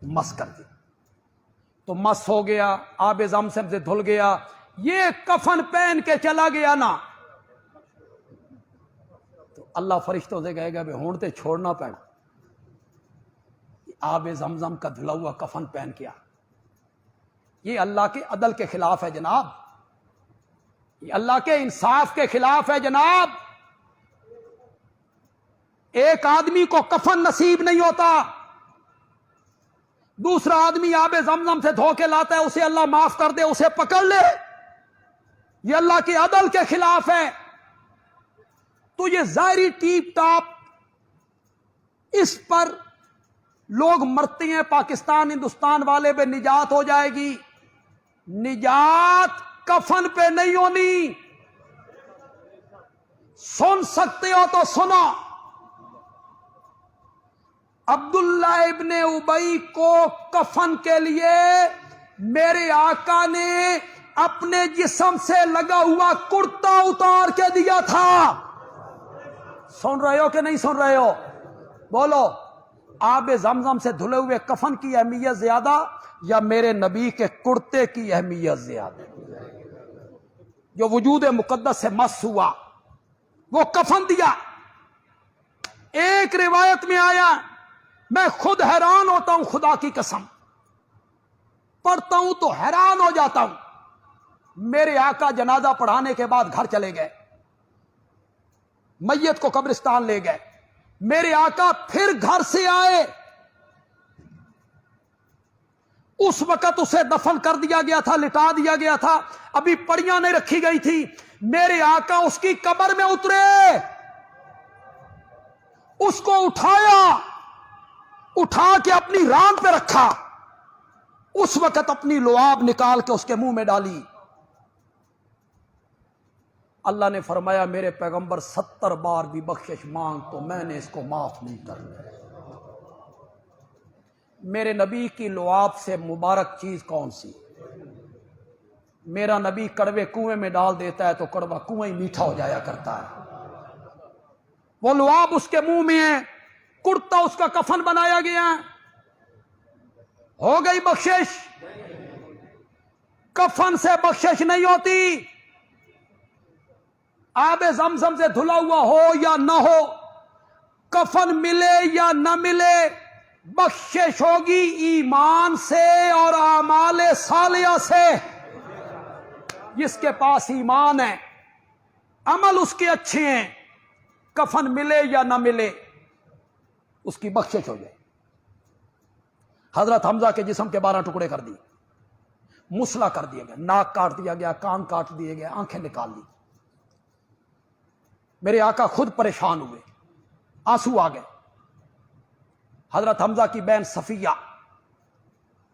A: مس کر دیں، تو مس ہو گیا، آب زمزم سے دھل گیا۔ یہ کفن پہن کے چلا گیا نا تو اللہ فرشتوں سے کہے گا بھی ہون تے چھوڑنا پینا، آب زمزم کا دھلا ہوا کفن پہن کیا۔ یہ اللہ کے عدل کے خلاف ہے جناب، یہ اللہ کے انصاف کے خلاف ہے جناب۔ ایک آدمی کو کفن نصیب نہیں ہوتا، دوسرا آدمی آب زمزم سے دھو کے لاتا ہے، اسے اللہ معاف کر دے، اسے پکڑ لے، یہ اللہ کے عدل کے خلاف ہے۔ تو یہ ظاہری ٹیپ ٹاپ، اس پر لوگ مرتے ہیں، پاکستان ہندوستان والے پہ نجات ہو جائے گی، نجات کفن پہ نہیں ہونی۔ سن سکتے ہو تو سنو، عبداللہ ابن ابی کو کفن کے لیے میرے آقا نے اپنے جسم سے لگا ہوا کرتا اتار کے دیا تھا۔ سن رہے ہو کہ نہیں سن رہے ہو؟ بولو، آب زمزم سے دھلے ہوئے کفن کی اہمیت زیادہ یا میرے نبی کے کرتے کی اہمیت زیادہ؟ جو وجود مقدس سے مس ہوا، وہ کفن دیا۔ ایک روایت میں آیا، میں خود حیران ہوتا ہوں، خدا کی قسم پڑھتا ہوں تو حیران ہو جاتا ہوں۔ میرے آقا جنازہ پڑھانے کے بعد گھر چلے گئے، میت کو قبرستان لے گئے، میرے آقا پھر گھر سے آئے، اس وقت اسے دفن کر دیا گیا تھا، لٹا دیا گیا تھا، ابھی پڑیاں نہیں رکھی گئی تھی۔ میرے آقا اس کی قبر میں اترے، اس کو اٹھایا، اٹھا کے اپنی ران پہ رکھا، اس وقت اپنی لعاب نکال کے اس کے منہ میں ڈالی۔ اللہ نے فرمایا میرے پیغمبر 70 بار بھی بخشش مانگ تو میں نے اس کو معاف نہیں کرنا۔ میرے نبی کی لعاب سے مبارک چیز کون سی؟ میرا نبی کڑوے کنویں میں ڈال دیتا ہے تو کڑوا کنواں ہی میٹھا ہو جایا کرتا ہے۔ وہ لعاب اس کے منہ میں ہے، کرتا اس کا کفن بنایا گیا، ہو گئی بخشش۔ کفن سے بخشش نہیں ہوتی، آب زمزم سے دھلا ہوا ہو یا نہ ہو، کفن ملے یا نہ ملے، بخشش ہوگی ایمان سے اور اعمال صالحہ سے۔ جس کے پاس ایمان ہے، عمل اس کے اچھے ہیں، کفن ملے یا نہ ملے اس کی بخشش ہو جائے۔ حضرت حمزہ کے جسم کے 12 ٹکڑے کر دیے، مسلا کر دیا گیا، ناک کاٹ دیا گیا، کان کاٹ دیے گئے، آنکھیں نکال دی۔ میرے آقا خود پریشان ہوئے، آنسو آ گئے۔ حضرت حمزہ کی بہن صفیہ،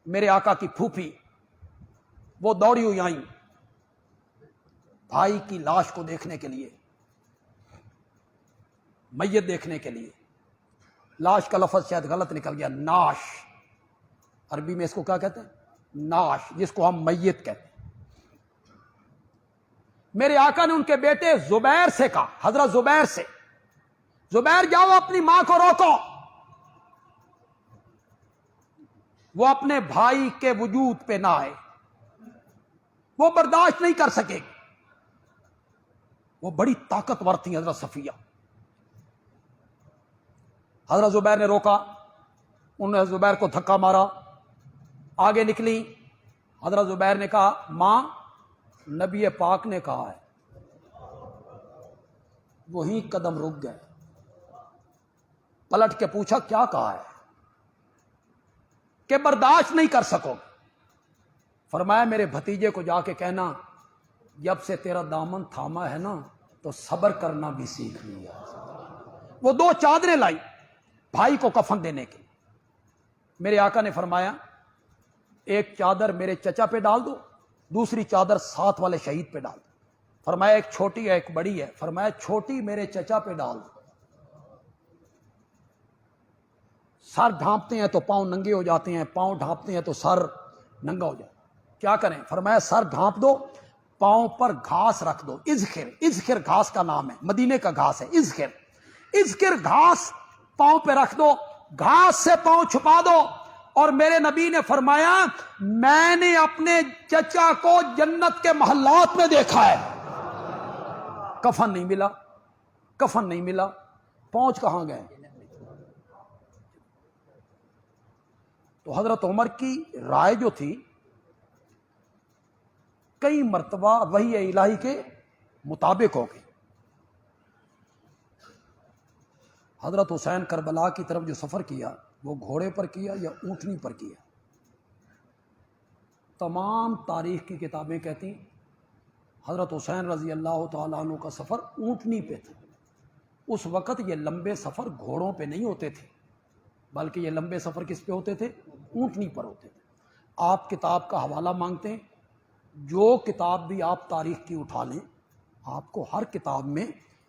A: میرے آقا کی پھوپھی، وہ دوڑی ہوئی آئیں بھائی کی لاش کو دیکھنے کے لیے۔ میت دیکھنے کے لیے. لاش کا لفظ شاید غلط نکل گیا, ناش, عربی میں اس کو کیا کہتے ہیں؟ ناش, جس کو ہم میت کہتے ہیں. میرے آقا نے ان کے بیٹے زبیر سے کہا, حضرت زبیر سے, زبیر جاؤ اپنی ماں کو روکو, وہ اپنے بھائی کے وجود پہ نہ آئے, وہ برداشت نہیں کر سکے. وہ بڑی طاقتور تھی حضرت صفیہ. حضرت زبیر نے روکا, انہوں نے زبیر کو دھکا مارا, آگے نکلی. حضرت زبیر نے کہا ماں نبی پاک نے کہا ہے. وہی قدم رک گئے, پلٹ کے پوچھا کیا کہا ہے کہ برداشت نہیں کر سکو. فرمایا میرے بھتیجے کو جا کے کہنا جب سے تیرا دامن تھاما ہے نا تو صبر کرنا بھی سیکھ لیا. وہ 2 چادریں لائی بھائی کو کفن دینے کی. میرے آقا نے فرمایا ایک چادر میرے چچا پہ ڈال دو, دوسری چادر ساتھ والے شہید پہ ڈال دو. فرمایا ایک چھوٹی ہے ایک بڑی ہے. فرمایا چھوٹی میرے چچا پہ ڈال دو. سر ڈھانپتے ہیں تو پاؤں ننگے ہو جاتے ہیں, پاؤں ڈھانپتے ہیں تو سر ننگا ہو جاتا ہے, کیا کریں؟ فرمایا سر ڈھانپ دو, پاؤں پر گھاس رکھ دو. اذخر, اذخر گھاس کا نام ہے, مدینے کا گھاس ہے اذخر. اذخر گھاس پاؤں پہ رکھ دو, گھاس سے پاؤں چھپا دو. اور میرے نبی نے فرمایا میں نے اپنے چچا کو جنت کے محلات میں دیکھا ہے. کفن نہیں ملا, کفن نہیں ملا, پہنچ کہاں گئے؟ تو حضرت عمر کی رائے جو تھی کئی مرتبہ وحی الہی کے مطابق ہو گئی. حضرت حسین کربلا کی طرف جو سفر کیا وہ گھوڑے پر کیا یا اونٹنی پر کیا؟ تمام تاریخ کی کتابیں کہتی حضرت حسین رضی اللہ تعالیٰ عنہ کا سفر اونٹنی پہ تھا. اس وقت یہ لمبے سفر گھوڑوں پہ نہیں ہوتے تھے, بلکہ یہ لمبے سفر کس پہ ہوتے تھے؟ اونٹنی پر ہوتے تھے. آپ کتاب کا حوالہ مانگتے ہیں, جو کتاب بھی آپ تاریخ کی اٹھا لیں آپ کو ہر کتاب میں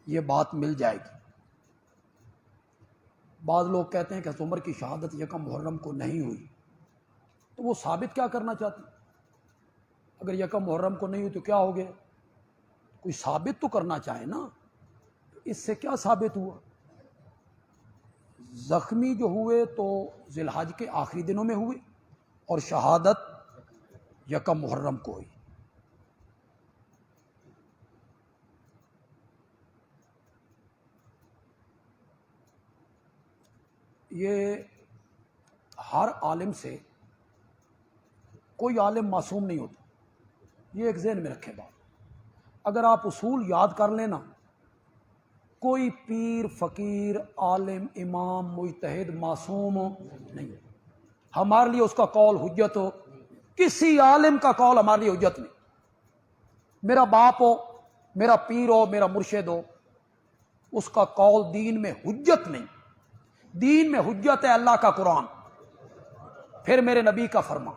A: یہ بات مل جائے گی. بعض لوگ کہتے ہیں کہ عمر کی شہادت یکم محرم کو نہیں ہوئی, تو وہ ثابت کیا کرنا چاہتے ہیں؟ اگر یکم محرم کو نہیں ہوئی تو کیا ہو گیا؟ کوئی ثابت تو کرنا چاہے نا. اس سے کیا ثابت ہوا؟ زخمی جو ہوئے تو ذی الحج کے آخری دنوں میں ہوئے اور شہادت یکم محرم کو ہوئی. یہ ہر عالم سے, کوئی عالم معصوم نہیں ہوتا, یہ ایک ذہن میں رکھے بات. اگر آپ اصول یاد کر لینا, کوئی پیر فقیر عالم امام مجتہد معصوم نہیں. ہمارے لیے اس کا قول حجت ہو, کسی عالم کا قول ہمارے لیے حجت نہیں. میرا باپ ہو, میرا پیر ہو, میرا مرشد ہو, اس کا قول دین میں حجت نہیں. دین میں حجت ہے اللہ کا قرآن, پھر میرے نبی کا فرمان,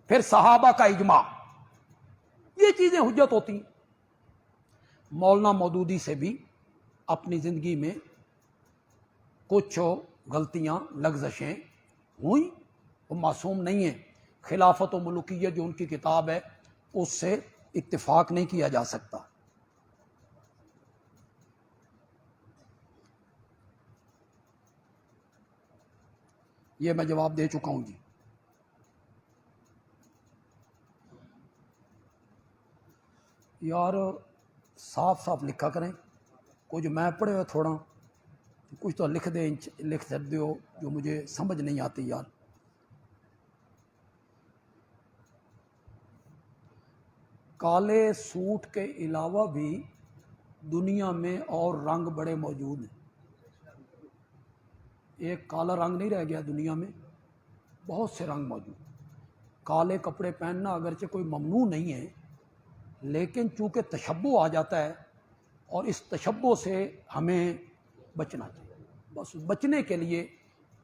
A: پھر صحابہ کا اجماع, یہ چیزیں حجت ہوتی ہیں. مولانا مودودی سے بھی اپنی زندگی میں کچھ غلطیاں لغزشیں ہوئیں, وہ معصوم نہیں ہیں. خلافت و ملوکیت جو ان کی کتاب ہے اس سے اتفاق نہیں کیا جا سکتا. یہ میں جواب دے چکا ہوں جی. یار صاف صاف لکھا کریں, کچھ میں پڑھے ہوئے تھوڑا, کچھ تو لکھ دیں, لکھ سکتے ہو جو مجھے سمجھ نہیں آتی یار. کالے سوٹ کے علاوہ بھی دنیا میں اور رنگ بڑے موجود ہیں. ایک کالا رنگ نہیں رہ گیا دنیا میں, بہت سے رنگ موجود. کالے کپڑے پہننا اگرچہ کوئی ممنوع نہیں ہے, لیکن چونکہ تشبہ آ جاتا ہے اور اس تشبہ سے ہمیں بچنا چاہیے. بس بچنے کے لیے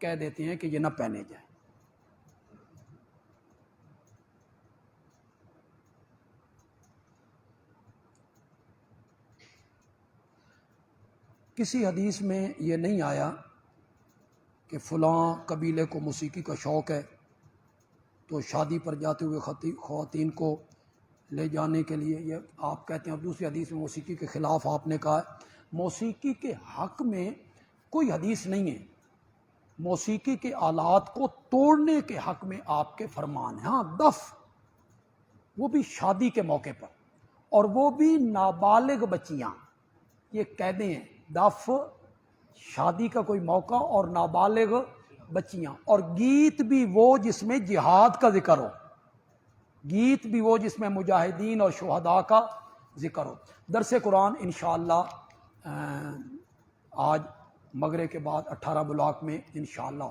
A: کہہ دیتے ہیں کہ یہ نہ پہنے جائیں. کسی حدیث میں یہ نہیں آیا کہ فلاں قبیلے کو موسیقی کا شوق ہے تو شادی پر جاتے ہوئے خواتین کو لے جانے کے لیے یہ آپ کہتے ہیں. اور دوسری حدیث میں موسیقی کے خلاف آپ نے کہا ہے. موسیقی کے حق میں کوئی حدیث نہیں ہے. موسیقی کے آلات کو توڑنے کے حق میں آپ کے فرمان ہیں. ہاں دف، وہ بھی شادی کے موقع پر، اور وہ بھی نابالغ بچیاں. یہ قیدیں ہیں، دف شادی کا کوئی موقع اور نابالغ بچیاں. اور گیت بھی وہ جس میں جہاد کا ذکر ہو، گیت بھی وہ جس میں مجاہدین اور شہداء کا ذکر ہو. درس قرآن انشاءاللہ آج مغرب کے بعد 18 بلاک میں انشاءاللہ